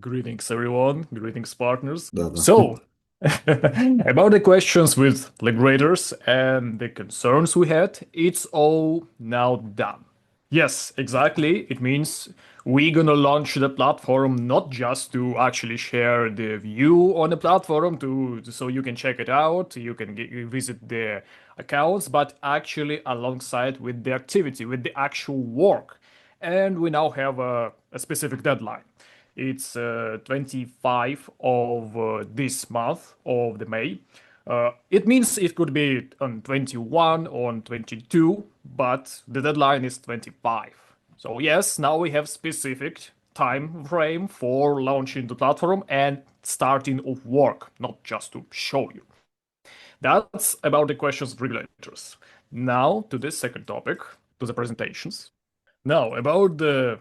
Greetings, everyone. Greetings, partners. Да-да. So, about the questions with liberators and the concerns we had, it's all now done. Yes, exactly. It means we're gonna launch the platform not just to actually share the view on the platform so you can check it out, you can visit the accounts, but actually alongside with the activity, with the actual work. And we now have a specific deadline. It's 25 of this month of the May. It means it could be on 21 or on 22, but the deadline is 25. So yes, now we have specific time frame for launching the platform and starting of work, not just to show you. That's about the questions of regulators. Now to this second topic, to the presentations. Now about the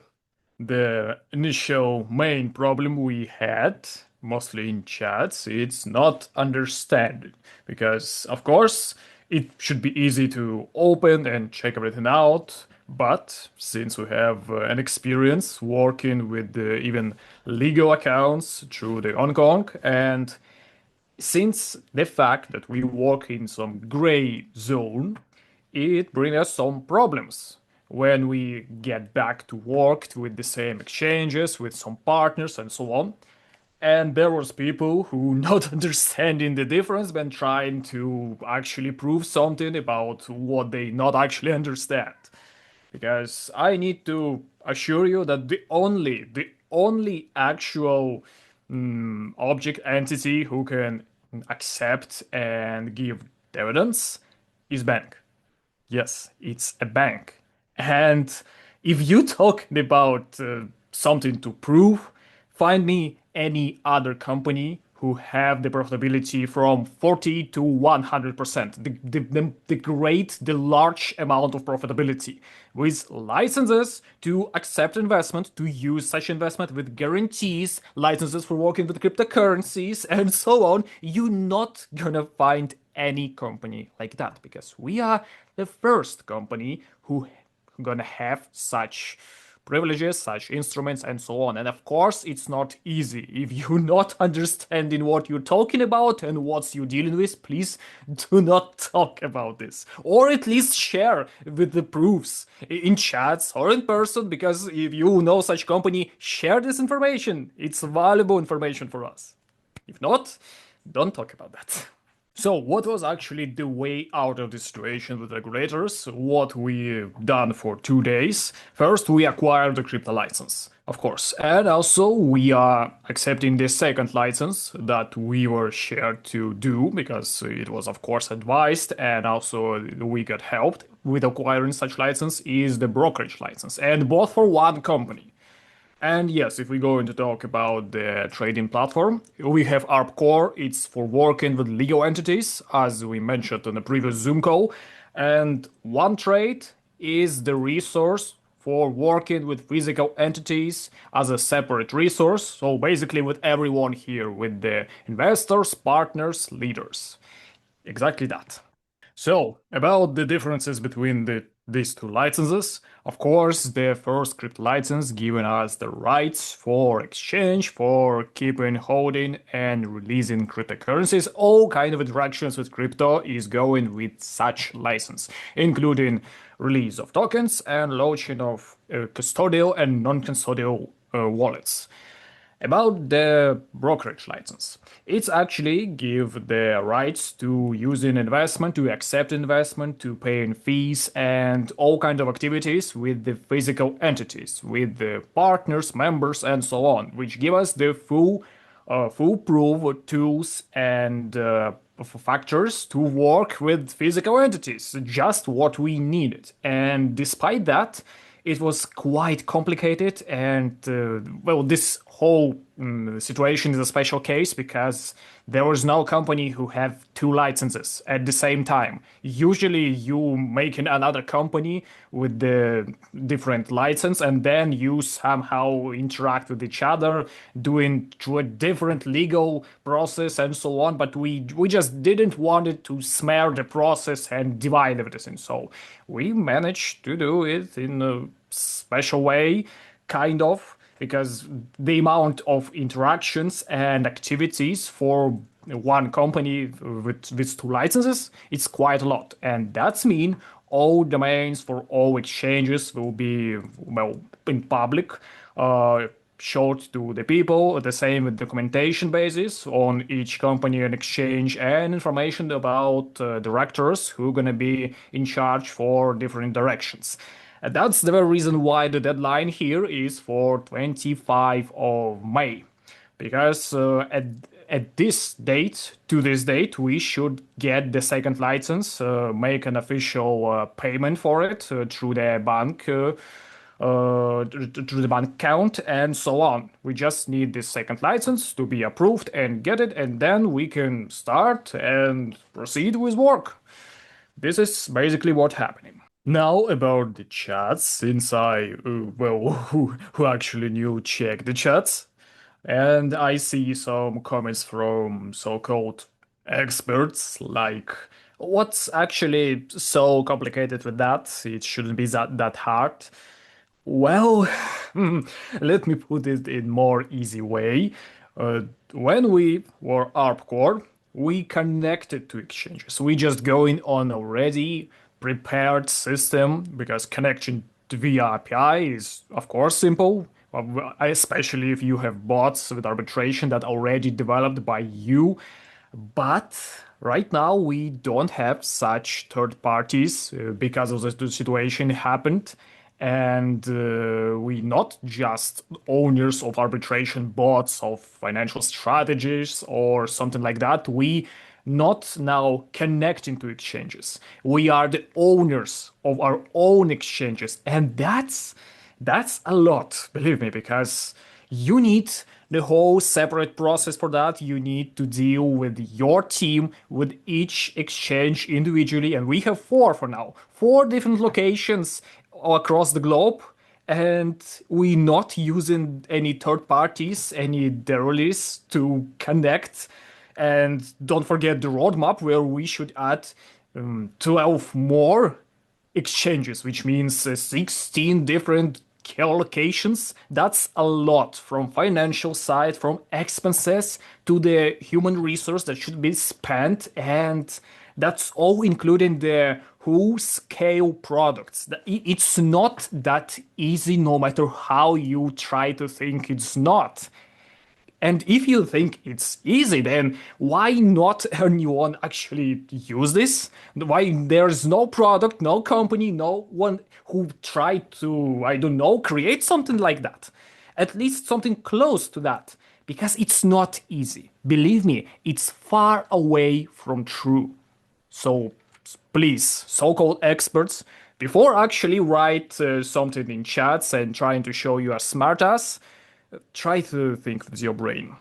initial main problem we had, mostly in chats, it's not understanding. Because, of course, it should be easy to open and check everything out. But since we have an experience working with even legal accounts through the Hong Kong, and since the fact that we work in some gray zone, it brings us some problems when we get back to work with the same exchanges with some partners and so on. And there was people who not understanding the difference when trying to actually prove something about what they not actually understand. Because I need to assure you that the only actual object entity who can accept and give dividends is bank. Yes, it's a bank. And if you talk about something to prove, find me any other company who have the profitability from 40 to 100%. The large amount of profitability with licenses to accept investment, to use such investment with guarantees, licenses for working with cryptocurrencies, and so on. You're not gonna find any company like that because we are the first company who gonna have such privileges, such instruments, and so on. And of course, it's not easy. If you're not understanding what you're talking about and what you're dealing with, please do not talk about this. Or at least share with the proofs in chats or in person, because if you know such company, share this information. It's valuable information for us. If not, don't talk about that. So, what was actually the way out of this situation with regulators? What we done for 2 days? First, we acquired the crypto license, of course, and also we are accepting the second license that we were shared to do because it was, of course, advised, and also we got helped with acquiring such license is the brokerage license, and both for one company. And yes, if we're going to talk about the trading platform, we have Arbcore. It's for working with legal entities, as we mentioned on the previous Zoom call. And VANTRADE is the resource for working with physical entities as a separate resource. So basically with everyone here, with the investors, partners, leaders. Exactly that. So, about the differences between these two licenses, of course, the first crypto license giving us the rights for exchange, for keeping, holding, and releasing cryptocurrencies. All kind of interactions with crypto is going with such license, including release of tokens and launching of custodial and non-custodial wallets. About the brokerage license, it's actually give the rights to using investment, to accept investment, to paying fees, and all kind of activities with the physical entities, with the partners, members, and so on, which give us the foolproof tools and factors to work with physical entities, just what we needed. And despite that, it was quite complicated, and well, this whole situation is a special case because there was no company who have two licenses at the same time. Usually you make another company with the different license and then you somehow interact with each other doing through a different legal process and so on, but we just didn't want it to smear the process and divide everything. So we managed to do it in a special way, kind of. because the amount of interactions and activities for one company with two licenses, it's quite a lot. And that's mean all domains for all exchanges will be, well, in public, showed to the people, the same with documentation basis on each company and exchange, and information about directors who are going to be in charge for different directions. And that's the very reason why the deadline here is for 25 of May. Because at this date, to this date, we should get the second license, make an official payment for it through the bank, through the bank account, and so on. We just need this second license to be approved and get it, and then we can start and proceed with work. This is basically what's happening. Now about the chats, since I, well, who actually knew check the chats, and I see some comments from so-called experts like, what's actually so complicated with that? It shouldn't be that hard. Well, let me put it in more easy way. When we were Arbcore, we connected to exchanges. We just going on already prepared system because connection to via API is of course simple, especially if you have bots with arbitration that already developed by you. But right now we don't have such third parties because of the situation happened. And we not just owners of arbitration bots, of financial strategies or something like that. We not now connecting to exchanges. We are the owners of our own exchanges. And that's a lot, believe me, because you need the whole separate process for that. You need to deal with your team, with each exchange individually. And we have four for now, four different locations across the globe. And we not using any third parties, any derivatives to connect. And don't forget the roadmap where we should add 12 more exchanges, which means 16 different allocations. That's a lot from financial side, from expenses to the human resource that should be spent, and that's all including the whole scale products. It's not that easy, no matter how you try to think it's not. And if you think it's easy, then why not anyone actually use this? Why there's no product, no company, no one who tried to, I don't know, create something like that? At least something close to that. Because it's not easy. Believe me, it's far away from true. So please, so-called experts, before actually write something in chats and trying to show you a smartass, try to think with your brain.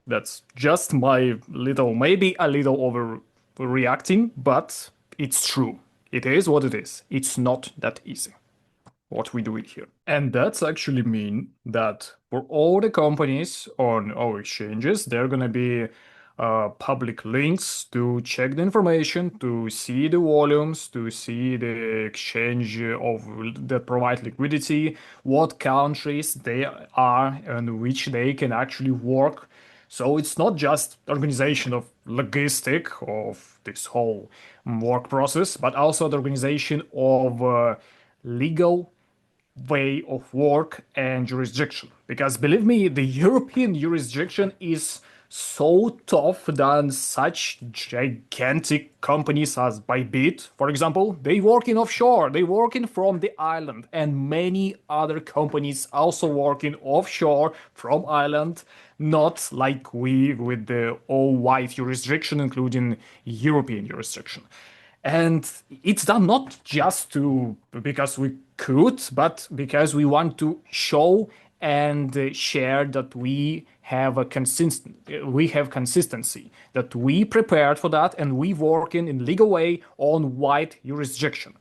That's just my little, maybe a little overreacting, but it's true. It is what it is. It's not that easy what we do it here. And that's actually mean that for all the companies on our exchanges, there are gonna be public links to check the information, to see the volumes, to see the exchange of that provide liquidity, what countries they are and which they can actually work. So it's not just organization of logistic of this whole work process, but also the organization of legal way of work and jurisdiction. Because believe me, the European jurisdiction is so tough than such gigantic companies as Bybit, for example. They work in offshore, they work in from the island, and many other companies also working offshore from island, not like we with the all-white jurisdiction, including European jurisdiction. And it's done not just to because we could, but because we want to show and share that we have consistency, that we prepared for that, and we work in legal way on white jurisdiction.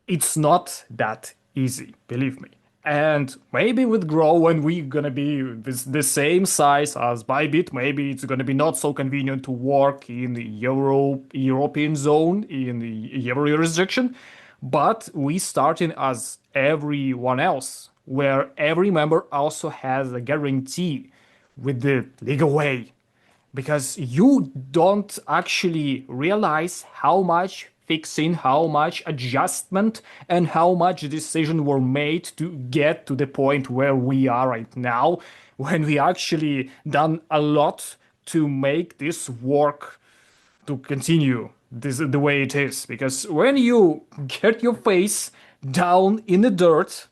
It's not that easy, believe me. And maybe with Grow, when we're gonna be the same size as Bybit, maybe it's gonna be not so convenient to work in the European zone, in the Euro jurisdiction. But we starting as everyone else. where every member also has a guarantee with the legal way, because you don't actually realize how much fixing, how much adjustment, and how much decision were made to get to the point where we are right now, when we actually done a lot to make this work to continue this the way it is. Because when you get your face down in the dirt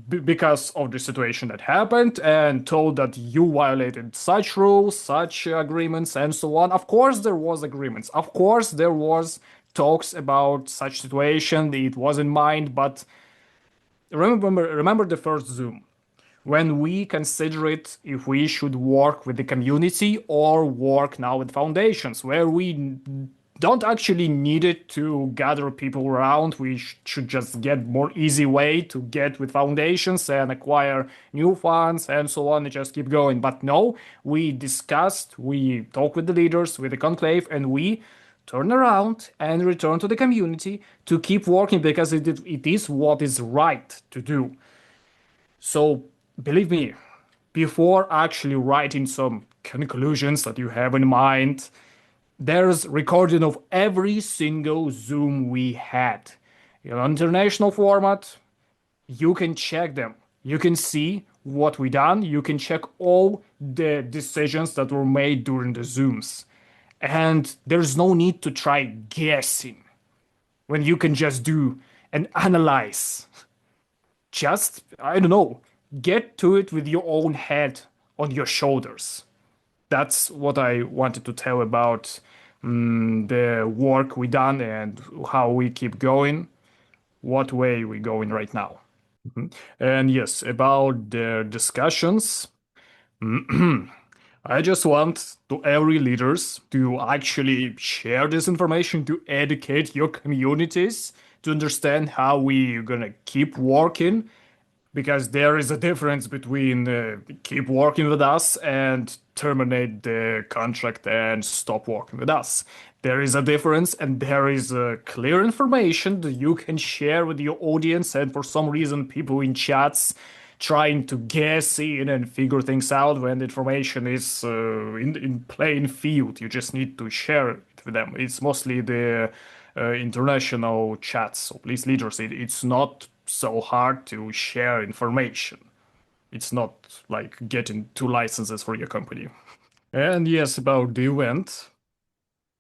because of the situation that happened and told that you violated such rules, such agreements, and so on, of course there was agreements. Of course there was talks about such situation. It was in mind, but remember the first Zoom when we consider it if we should work with the community or work now with foundations, where we don't actually need it to gather people around. We should just get more easy way to get with foundations and acquire new funds and so on and just keep going. But no, we discussed, we talked with the leaders, with the conclave, and we turn around and return to the community to keep working because it is what is right to do. So believe me, before actually writing some conclusions that you have in mind, there's recording of every single Zoom we had. In an international format, you can check them. You can see what we done. You can check all the decisions that were made during the Zooms. And there's no need to try guessing when you can just do and analyze. Just, I don't know, get to it with your own head on your shoulders. That's what I wanted to tell about the work we done and how we keep going, what way we going right now. And yes, about the discussions, I just want to every leaders to actually share this information to educate your communities to understand how we gonna keep working, because there is a difference between keep working with us and terminate the contract and stop working with us. There is a difference, and there is clear information that you can share with your audience. And for some reason, people in chats trying to guess in and figure things out when the information is in plain field. You just need to share it with them. It's mostly the international chats, so please leaders, it's not so hard to share information. It's not like getting two licenses for your company. And yes, about the event,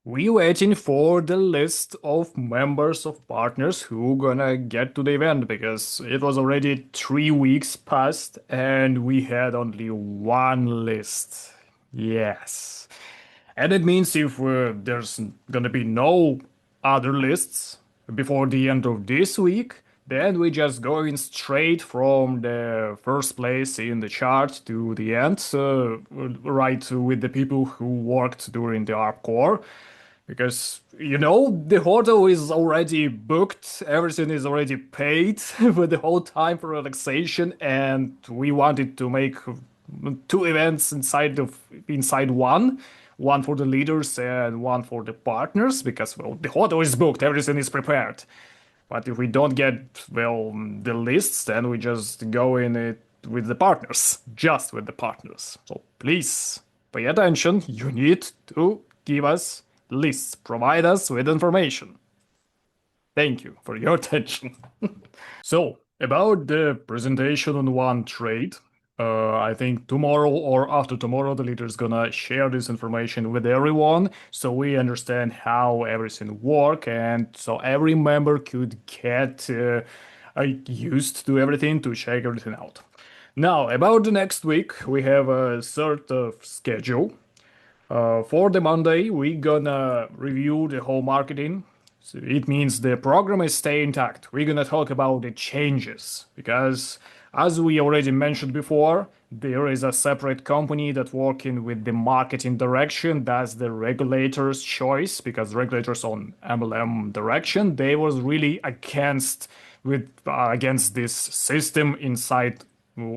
we waiting for the list of members of partners who gonna get to the event, because it was already 3 weeks past and we had only one list. Yes. And it means if there's gonna be no other lists before the end of this week, then we just going straight from the first place in the chart to the end, right with the people who worked during the Arbcore. Because, the hotel is already booked, everything is already paid with the whole time for relaxation, and we wanted to make two events inside one for the leaders and one for the partners, because well, the hotel is booked, everything is prepared. But if we don't get well the lists, then we just go in it with the partners, just with the partners. So please pay attention. You need to give us lists, provide us with information. Thank you for your attention. So, about the presentation on VANTRADE, I think tomorrow or after tomorrow, the leader is gonna share this information with everyone so we understand how everything work, and so every member could get used to everything to check everything out. Now, about the next week, we have a sort of schedule. For the Monday, we're gonna review the whole marketing. So it means the program is stay intact. We're gonna talk about the changes because, as we already mentioned before, there is a separate company that working with the marketing direction. That's the regulator's choice, because regulators on MLM direction, they was really against this system inside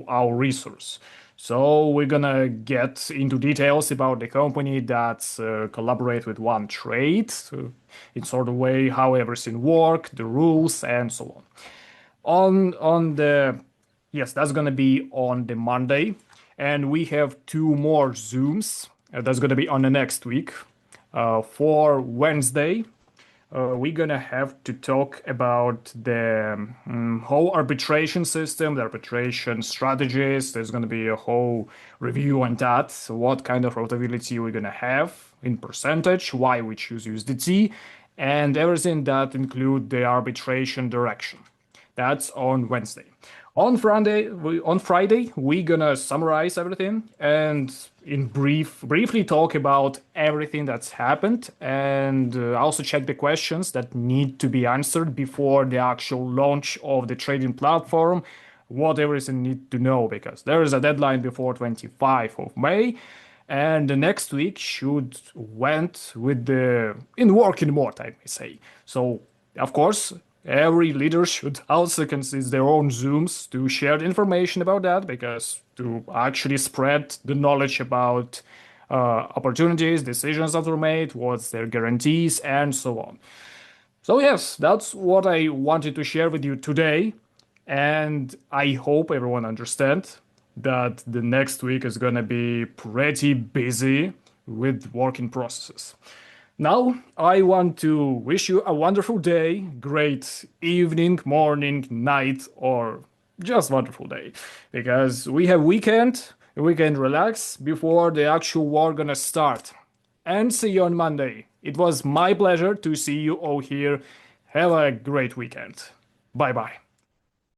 our resource. So we're gonna get into details about the company that collaborate with VANTRADE, in sort of way how everything work, the rules, and so on. On the Yes, that's gonna be on the Monday, and we have two more Zooms. That's gonna be on the next week. For Wednesday, we're gonna have to talk about the whole arbitration system, the arbitration strategies. There's gonna be a whole review on that. So what kind of profitability we're gonna have in percentage, why we choose USDT, and everything that include the arbitration direction. That's on Wednesday. On Friday, we're gonna summarize everything and briefly talk about everything that's happened and also check the questions that need to be answered before the actual launch of the trading platform. What everything need to know because there is a deadline before 25th of May, and the next week should went with the in working mode, I may say. So of course, every leader should also consist their own Zooms to share the information about that, because to actually spread the knowledge about opportunities, decisions that were made, what's their guarantees, and so on. So yes, that's what I wanted to share with you today, and I hope everyone understands that the next week is gonna be pretty busy with working processes. Now, I want to wish you a wonderful day, great evening, morning, night, or just wonderful day. Because we have weekend, we can relax before the actual war gonna start. And see you on Monday. It was my pleasure to see you all here. Have a great weekend. Bye bye.